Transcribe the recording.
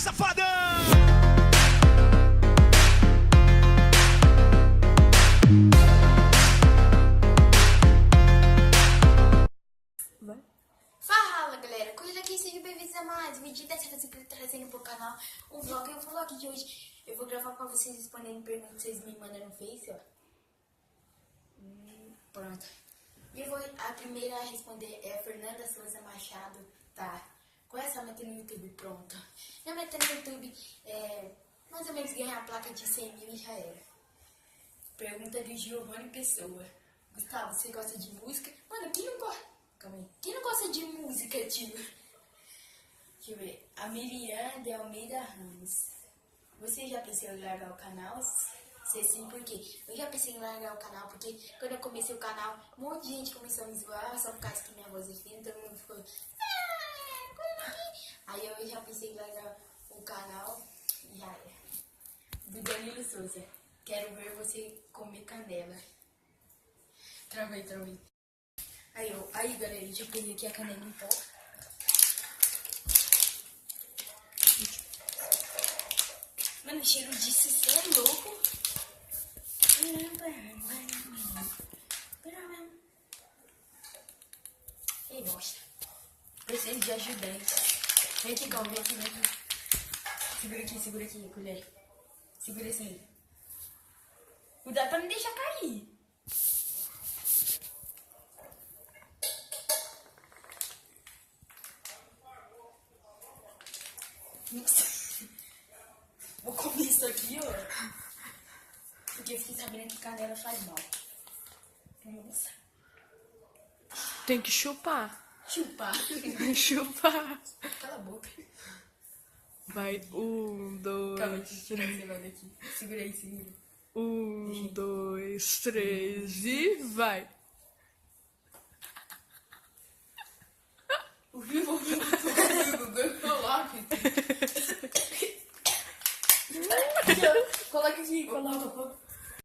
safadão! Fala galera, Coisa aqui, sejam bem-vindos a mais um vídeo dessa vez eu tô trazendo pro canal um vlog. E o vlog de hoje eu vou gravar pra vocês respondendo perguntas que vocês me mandam no Face, ó. Pronto. E a primeira a responder é a Fernanda Souza Machado, tá? Qual é essa meta no YouTube? Pronto. Minha meta no YouTube é mais ou menos ganhar a placa de 100 mil e já era. Pergunta do Giovanni Pessoa. Gustavo, você gosta de música? Mano, quem não gosta? Calma aí. Quem não gosta de música, tio? Deixa eu ver. A Miriam de Almeida Ramos. Você já pensou em largar o canal? Se sim, por quê? Eu já pensei em largar o canal porque quando eu comecei o canal, um monte de gente começou a me zoar, só por causa que minha voz é fina, todo mundo ficou... Aí eu já pensei em largar o canal e já era. Do Danilo Souza. Quero ver você comer canela. Travei. Aí galera, deixa eu pegar aqui a canela em pó. Mano, o cheiro disso é louco. Ei, bosta. Preciso de ajudante. Vem aqui, calma, vem aqui. Segura aqui, colher. Segura assim. Cuidado pra não deixar cair. Vou comer isso aqui, ó. Porque eu fiquei sabendo que canela faz mal. Nossa. Tem que chupar. Chupar. Chupar. Cala a boca. Vai, 1, 2, Calma, deixa eu tirar esse negócio daqui. Segura aí, segura. 1, 2, 3 e vai. O vivo coloca. Coloca aqui, coloca.